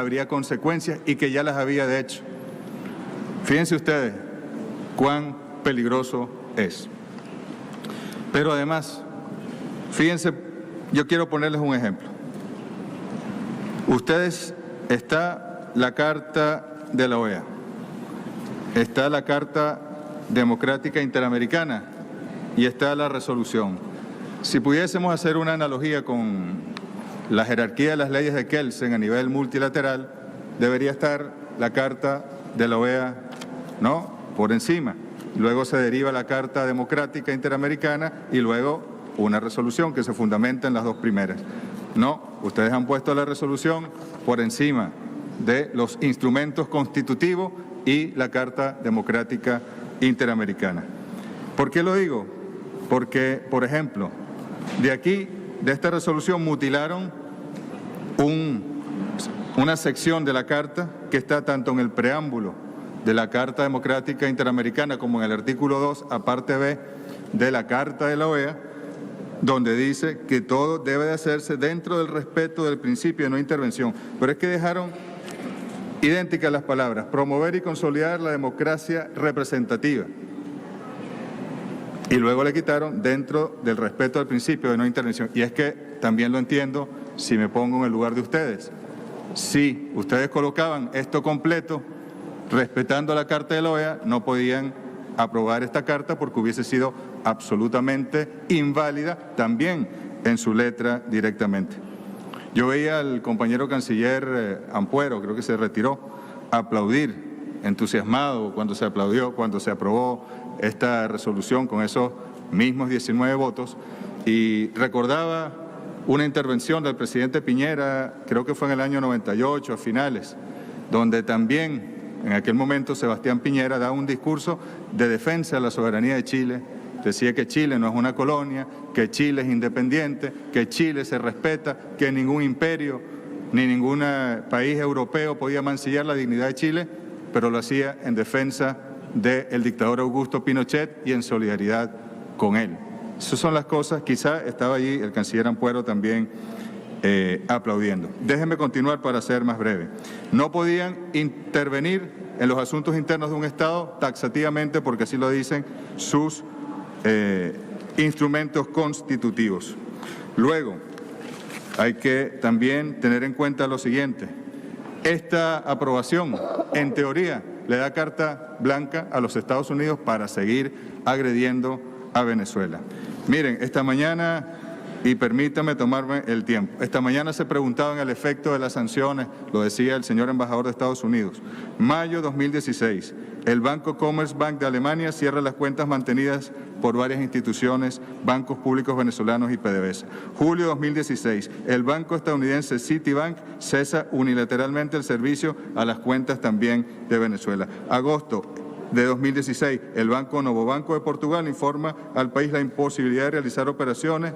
habría consecuencias y que ya las había de hecho. Fíjense ustedes cuán peligroso es. Pero además, fíjense, yo quiero ponerles un ejemplo. Ustedes, está la Carta de la OEA, está la Carta Democrática Interamericana y está la resolución. Si pudiésemos hacer una analogía con la jerarquía de las leyes de Kelsen a nivel multilateral, debería estar la Carta de la OEA, ¿no?, por encima. Luego se deriva la Carta Democrática Interamericana y luego una resolución que se fundamenta en las dos primeras. No, ustedes han puesto la resolución por encima de los instrumentos constitutivos y la Carta Democrática Interamericana. ¿Por qué lo digo? Porque, por ejemplo, de aquí, de esta resolución, mutilaron una sección de la Carta que está tanto en el preámbulo de la Carta Democrática Interamericana como en el artículo 2, aparte B, de la Carta de la OEA, donde dice que todo debe de hacerse dentro del respeto del principio de no intervención. Pero es que dejaron idénticas las palabras: promover y consolidar la democracia representativa. Y luego le quitaron dentro del respeto al principio de no intervención. Y es que también lo entiendo si me pongo en el lugar de ustedes. Si ustedes colocaban esto completo, respetando la Carta de la OEA, no podían aprobar esta carta porque hubiese sido absolutamente inválida también en su letra directamente. Yo veía al compañero canciller Ampuero, creo que se retiró, aplaudir, entusiasmado cuando se aprobó esta resolución con esos mismos 19 votos, y recordaba una intervención del presidente Piñera, creo que fue en el año 98, a finales, donde también en aquel momento Sebastián Piñera daba un discurso de defensa de la soberanía de Chile. Decía que Chile no es una colonia, que Chile es independiente, que Chile se respeta, que ningún imperio ni ningún país europeo podía mancillar la dignidad de Chile, pero lo hacía en defensa del dictador Augusto Pinochet y en solidaridad con él. Esas son las cosas. Quizá estaba allí el canciller Ampuero también aplaudiendo. Déjenme continuar para ser más breve. No podían intervenir en los asuntos internos de un Estado taxativamente, porque así lo dicen sus instrumentos constitutivos. Luego, hay que también tener en cuenta lo siguiente: esta aprobación, en teoría, le da carta blanca a los Estados Unidos para seguir agrediendo a Venezuela. Miren, esta mañana, y permítame tomarme el tiempo, esta mañana se preguntaban el efecto de las sanciones, lo decía el señor embajador de Estados Unidos. Mayo 2016, el Banco Commerzbank de Alemania cierra las cuentas mantenidas por varias instituciones, bancos públicos venezolanos y PDVSA. Julio 2016, el banco estadounidense Citibank cesa unilateralmente el servicio a las cuentas también de Venezuela. Agosto de 2016, el Banco Novobanco de Portugal informa al país la imposibilidad de realizar operaciones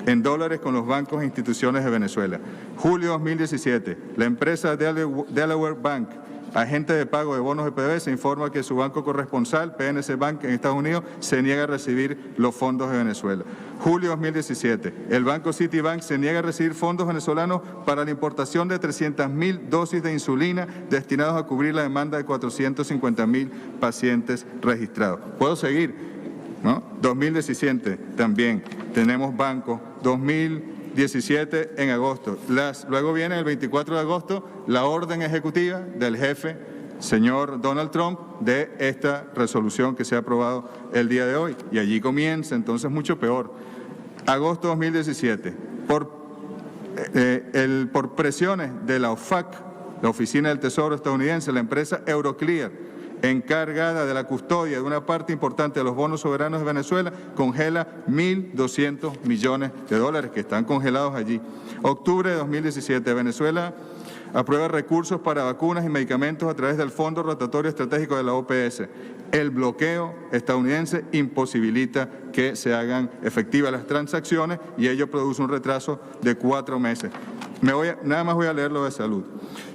en dólares con los bancos e instituciones de Venezuela. Julio 2017, la empresa Delaware Bank, agente de pago de bonos de PDVSA, informa que su banco corresponsal, PNC Bank, en Estados Unidos, se niega a recibir los fondos de Venezuela. Julio 2017, el banco Citibank se niega a recibir fondos venezolanos para la importación de 300.000 dosis de insulina destinados a cubrir la demanda de 450.000 pacientes registrados. ¿Puedo seguir? ¿No? 2017 también tenemos bancos. 2017 en agosto. Luego viene el 24 de agosto la orden ejecutiva del jefe, señor Donald Trump, de esta resolución que se ha aprobado el día de hoy. Y allí comienza entonces mucho peor. Agosto 2017, por presiones de la OFAC, la Oficina del Tesoro estadounidense, la empresa Euroclear, encargada de la custodia de una parte importante de los bonos soberanos de Venezuela, congela 1.200 millones de dólares que están congelados allí. Octubre de 2017, Venezuela aprueba recursos para vacunas y medicamentos a través del Fondo Rotatorio Estratégico de la OPS. El bloqueo estadounidense imposibilita que se hagan efectivas las transacciones y ello produce un retraso de 4 meses. Nada más voy a leer lo de salud.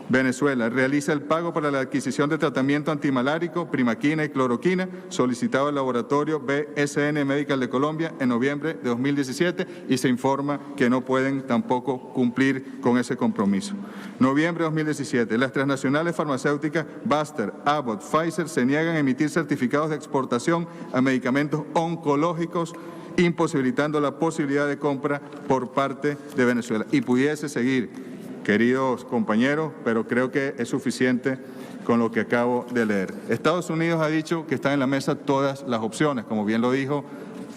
Venezuela realiza el pago para la adquisición de tratamiento antimalárico, primaquina y cloroquina solicitado al laboratorio BSN Medical de Colombia en noviembre de 2017 y se informa que no pueden tampoco cumplir con ese compromiso. Noviembre de 2017, las transnacionales farmacéuticas Baster, Abbott, Pfizer se niegan a emitir certificados de exportación a medicamentos oncológicos, imposibilitando la posibilidad de compra por parte de Venezuela. Y pudiese seguir, queridos compañeros, pero creo que es suficiente con lo que acabo de leer. Estados Unidos ha dicho que están en la mesa todas las opciones, como bien lo dijo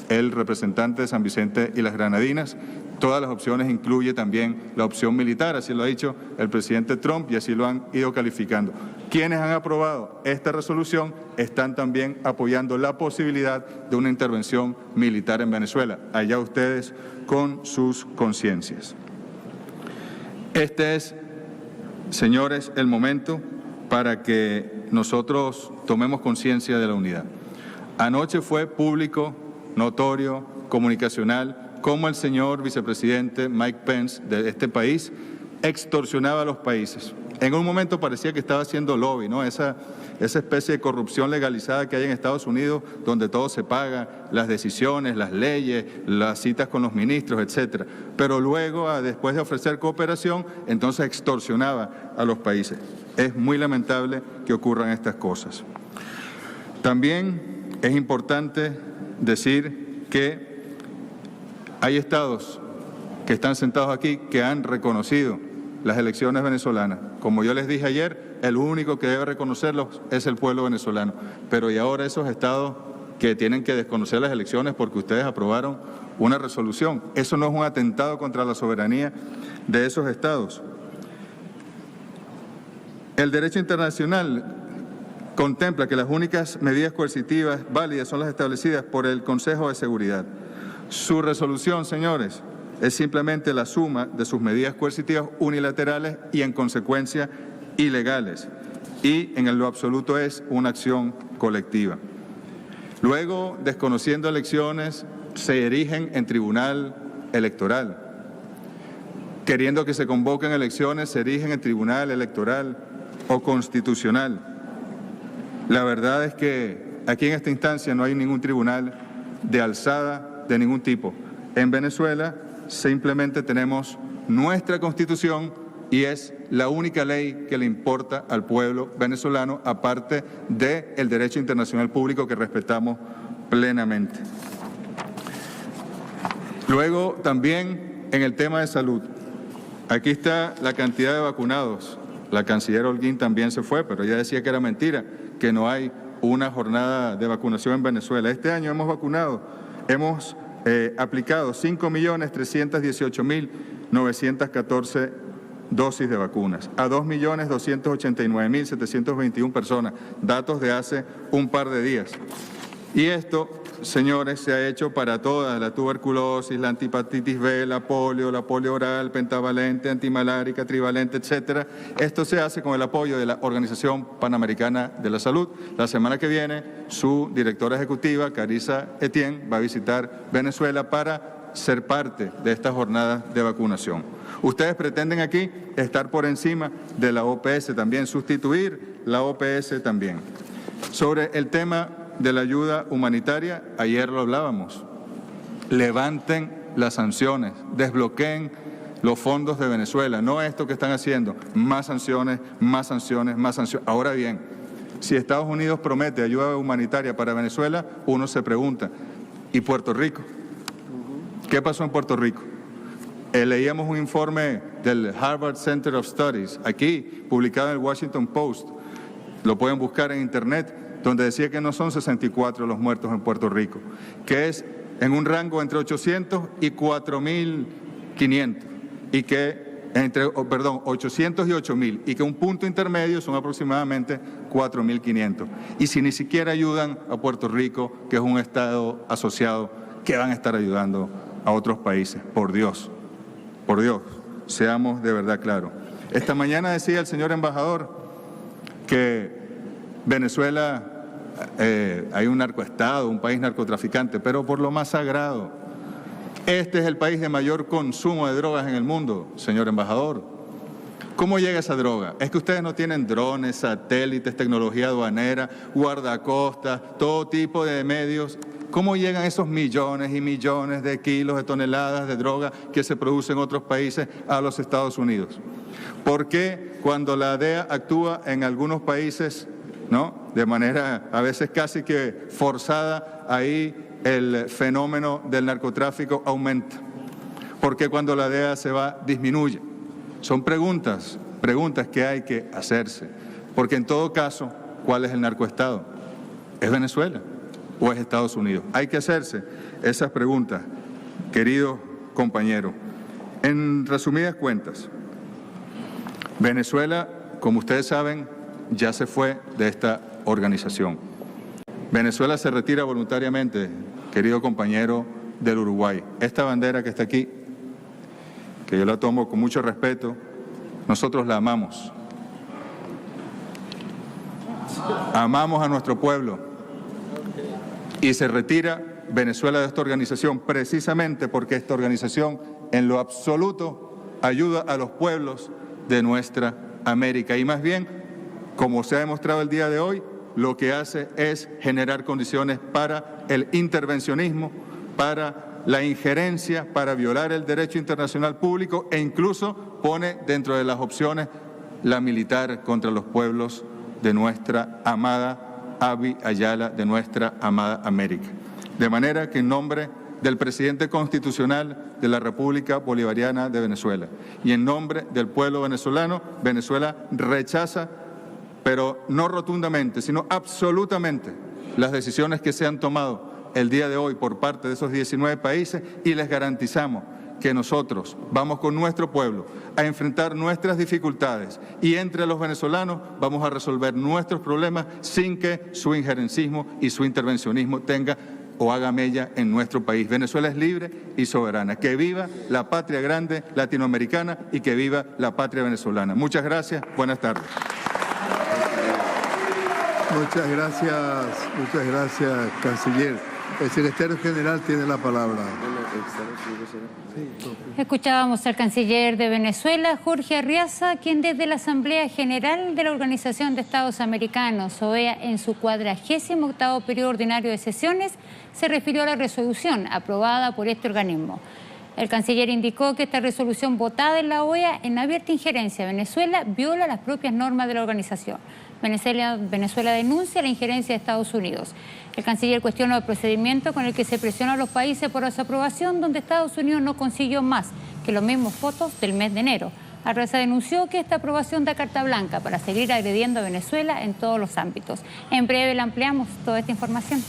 el representante de San Vicente y las Granadinas. Todas las opciones incluye también la opción militar, así lo ha dicho el presidente Trump y así lo han ido calificando. Quienes han aprobado esta resolución están también apoyando la posibilidad de una intervención militar en Venezuela. Allá ustedes con sus conciencias. Este es, señores, el momento para que nosotros tomemos conciencia de la unidad. Anoche fue público, notorio, comunicacional, cómo el señor vicepresidente Mike Pence de este país extorsionaba a los países. En un momento parecía que estaba haciendo lobby, ¿no? Esa especie de corrupción legalizada que hay en Estados Unidos, donde todo se paga, las decisiones, las leyes, las citas con los ministros, etcétera. Pero luego, después de ofrecer cooperación, entonces extorsionaba a los países. Es muy lamentable que ocurran estas cosas. También es importante decir que hay estados que están sentados aquí que han reconocido las elecciones venezolanas. Como yo les dije ayer, el único que debe reconocerlos es el pueblo venezolano. Pero y ahora esos estados que tienen que desconocer las elecciones porque ustedes aprobaron una resolución. Eso no es un atentado contra la soberanía de esos estados. El derecho internacional contempla que las únicas medidas coercitivas válidas son las establecidas por el Consejo de Seguridad. Su resolución, señores, es simplemente la suma de sus medidas coercitivas unilaterales y, en consecuencia, ilegales. Y, en lo absoluto, es una acción colectiva. Luego, desconociendo elecciones, se erigen en tribunal electoral. Queriendo que se convoquen elecciones, se erigen en tribunal electoral o constitucional. La verdad es que aquí en esta instancia no hay ningún tribunal de alzada de ningún tipo. En Venezuela simplemente tenemos nuestra Constitución y es la única ley que le importa al pueblo venezolano, aparte del derecho internacional público que respetamos plenamente. Luego, también en el tema de salud, aquí está la cantidad de vacunados. La canciller Holguín también se fue, pero ella decía que era mentira, que no hay una jornada de vacunación en Venezuela. Este año hemos aplicado 5.318.914 dosis de vacunas a 2.289.721 personas, datos de hace un par de días. Y esto, señores, se ha hecho para todas: la tuberculosis, la hepatitis B, la polio oral, pentavalente, antimalárica, trivalente, etcétera. Esto se hace con el apoyo de la Organización Panamericana de la Salud. La semana que viene, su directora ejecutiva, Carissa Etienne, va a visitar Venezuela para ser parte de esta jornada de vacunación. Ustedes pretenden aquí estar por encima de la OPS también, sustituir la OPS también. Sobre el tema de la ayuda humanitaria, ayer lo hablábamos. Levanten las sanciones, desbloqueen los fondos de Venezuela, no esto que están haciendo, más sanciones, más sanciones, más sanciones. Ahora bien, si Estados Unidos promete ayuda humanitaria para Venezuela, uno se pregunta, ¿y Puerto Rico? ¿Qué pasó en Puerto Rico? Leíamos un informe del Harvard Center of Studies, aquí, publicado en el Washington Post, lo pueden buscar en internet, donde decía que no son 64 los muertos en Puerto Rico, que es en un rango entre 800 y 4.500, y que 800 y 8.000, y que un punto intermedio son aproximadamente 4.500. Y si ni siquiera ayudan a Puerto Rico, que es un estado asociado, ¿qué van a estar ayudando a otros países? Por Dios, seamos de verdad claros. Esta mañana decía el señor embajador que Venezuela hay un narcoestado, un país narcotraficante, pero por lo más sagrado. Este es el país de mayor consumo de drogas en el mundo, señor embajador. ¿Cómo llega esa droga? Es que ustedes no tienen drones, satélites, tecnología aduanera, guardacostas, todo tipo de medios. ¿Cómo llegan esos millones y millones de kilos, de toneladas de droga que se producen en otros países a los Estados Unidos? ¿Por qué cuando la DEA actúa en algunos países, ¿no?, de manera a veces casi que forzada, ahí el fenómeno del narcotráfico aumenta? ¿Por qué cuando la DEA se va disminuye? Son preguntas que hay que hacerse. Porque en todo caso, ¿cuál es el narcoestado? ¿Es Venezuela o es Estados Unidos? Hay que hacerse esas preguntas, queridos compañeros. En resumidas cuentas, Venezuela, como ustedes saben, ya se fue de esta organización. Venezuela se retira voluntariamente, querido compañero, del Uruguay. Esta bandera que está aquí, que yo la tomo con mucho respeto, nosotros la amamos. Amamos a nuestro pueblo. Y se retira Venezuela de esta organización precisamente porque esta organización en lo absoluto ayuda a los pueblos de nuestra América. Y más bien, como se ha demostrado el día de hoy, lo que hace es generar condiciones para el intervencionismo, para la injerencia, para violar el derecho internacional público e incluso pone dentro de las opciones la militar contra los pueblos de nuestra amada Abya Yala, de nuestra amada América. De manera que en nombre del presidente constitucional de la República Bolivariana de Venezuela y en nombre del pueblo venezolano, Venezuela rechaza, pero no rotundamente, sino absolutamente, las decisiones que se han tomado el día de hoy por parte de esos 19 países y les garantizamos que nosotros vamos con nuestro pueblo a enfrentar nuestras dificultades y entre los venezolanos vamos a resolver nuestros problemas sin que su injerencismo y su intervencionismo tenga o haga mella en nuestro país. Venezuela es libre y soberana. Que viva la patria grande latinoamericana y que viva la patria venezolana. Muchas gracias. Buenas tardes. Muchas gracias, canciller. El secretario general tiene la palabra. Escuchábamos al canciller de Venezuela, Jorge Arriaza, quien desde la Asamblea General de la Organización de Estados Americanos, OEA, en su 48º periodo ordinario de sesiones, se refirió a la resolución aprobada por este organismo. El canciller indicó que esta resolución votada en la OEA en abierta injerencia a Venezuela viola las propias normas de la organización. Venezuela denuncia la injerencia de Estados Unidos. El canciller cuestiona el procedimiento con el que se presiona a los países por su aprobación, donde Estados Unidos no consiguió más que los mismos votos del mes de enero. Arriaza denunció que esta aprobación da carta blanca para seguir agrediendo a Venezuela en todos los ámbitos. En breve le ampliamos toda esta información.